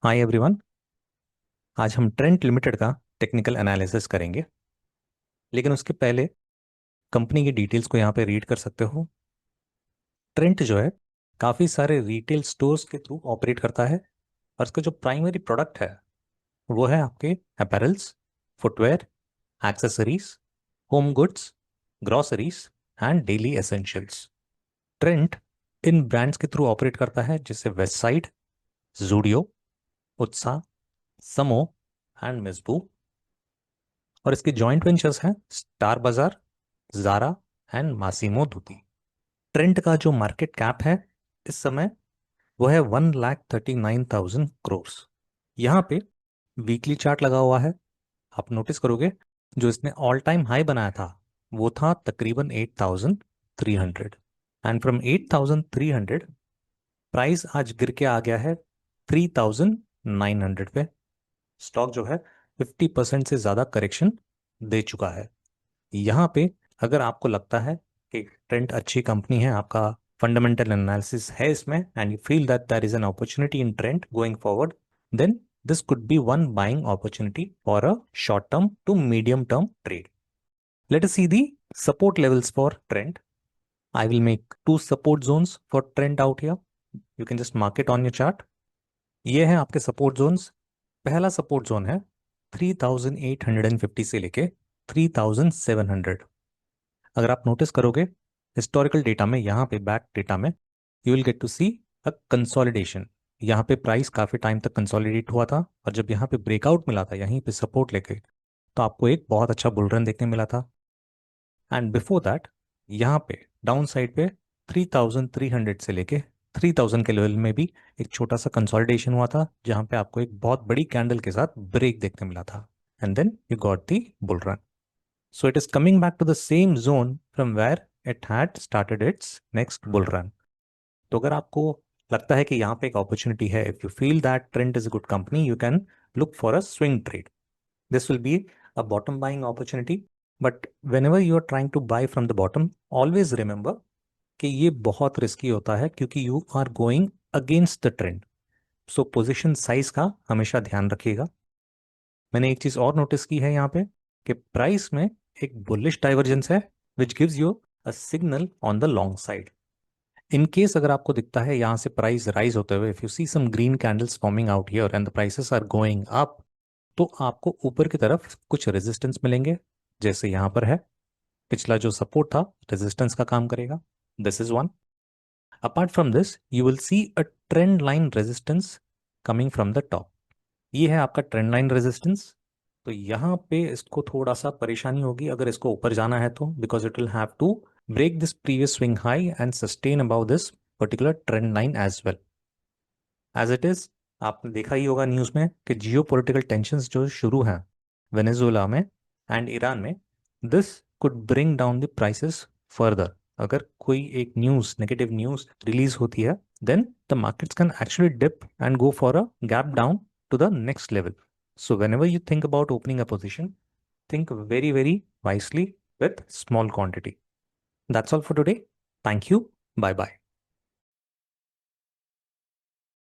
Hi everyone. आज हम Trent limited का टेक्निकल एनालिसिस करेंगे, लेकिन उसके पहले कंपनी की डिटेल्स को यहाँ पे रीड कर सकते हो। ट्रेंट जो है काफ़ी सारे रिटेल स्टोर्स के थ्रू ऑपरेट करता है, और इसका जो प्राइमरी प्रोडक्ट है वो है आपके apparels, footwear, accessories, home goods, groceries and daily essentials. Trent in brands के थ्रू ऑपरेट करता है जैसे वेस्टसाइड, जूडियो, उत्साह, समो एंड मिसबू। और इसके जॉइंट वेंचर्स हैं Star Bazaar, Zara and Massimo Dutti. Trent का जो मार्केट कैप है इस समय वो है 1,39,000 करोड़। यहाँ पे वीकली चार्ट लगा हुआ है। आप नोटिस करोगे जो इसने ऑल टाइम हाई बनाया था वो था तकरीबन 8,300, एंड फ्रॉम 8,300 प्राइस आज गिर के आ गया है 3,900 पे। स्टॉक जो है 50% से ज़्यादा करेक्शन दे चुका है। यहाँ पे अगर आपको लगता है कि ट्रेंट अच्छी कंपनी है, आपका फंडामेंटल एनालिसिस है इसमें, and you feel that there is an opportunity in Trent going forward, then this could be one buying opportunity for a short term to medium term trade. Let us see the support levels for trend. I will make two support zones for trend out here. You can just mark it on your chart. ये है आपके support Jones. पहला support zone है 3,850 से लेके 3,700। अगर आप notice करोगे हिस्टोरिकल डेटा में, यहाँ पे बैक डेटा में, you will get to see a consolidation. यहाँ पे प्राइस काफ़ी टाइम तक कंसोलिडेट हुआ था, और जब यहाँ पे ब्रेकआउट मिला था यहीं पे सपोर्ट लेके, तो आपको एक बहुत अच्छा बुल रन देखने मिला था। एंड बिफोर दैट यहाँ पे डाउन साइड पे 3,300 से लेके 3,000 के लेवल में भी एक छोटा सा कंसोलिडेशन हुआ था, जहाँ पे आपको एक बहुत बड़ी कैंडल के साथ ब्रेक देखने मिला था, and then you got the bull run. So it is coming back to the same zone from where it had started its next bull run. तो अगर आपको लगता है कि यहाँ पे एक अपॉर्चुनिटी है, if you feel that Trent is a good company, you can look for a swing trade. This will be a bottom buying opportunity. But whenever you are trying to buy from the bottom, always remember कि ये बहुत risky होता है, क्योंकि you are going against the trend. So position size का हमेशा ध्यान रखिएगा। मैंने एक चीज और नोटिस की है यहाँ पे कि प्राइस में एक बुलिश डाइवर्जेंस है, which gives you a signal on the long side. In case अगर आपको दिखता है यहाँ से प्राइस राइज होते हुए, if you see some green candles forming out here and the prices are going up, तो आपको ऊपर की तरफ कुछ रेजिस्टेंस मिलेंगे, जैसे यहाँ पर है। पिछला जो सपोर्ट था रेजिस्टेंस का काम करेगा, this is one. Apart from this you will see a trend line resistance coming from the top. ये है आपका ट्रेंड लाइन रेजिस्टेंस। तो यहाँ पे इसको थोड़ा सा परेशानी होगी अगर इसको ऊपर जाना है तो, because it will have to break this previous swing high and sustain above this particular trend line as well as it is. आपने देखा ही होगा न्यूज़ में कि जियो पोलिटिकल टेंशंस जो शुरू हैं वेनेजुएला में एंड ईरान में, this could bring down the prices further. अगर कोई एक न्यूज़, नेगेटिव न्यूज़ रिलीज होती है, then the markets can actually dip and go for a gap down to the next level. So whenever you think about opening a position, think very, very wisely with small quantity. That's all for today. Thank you. Bye bye.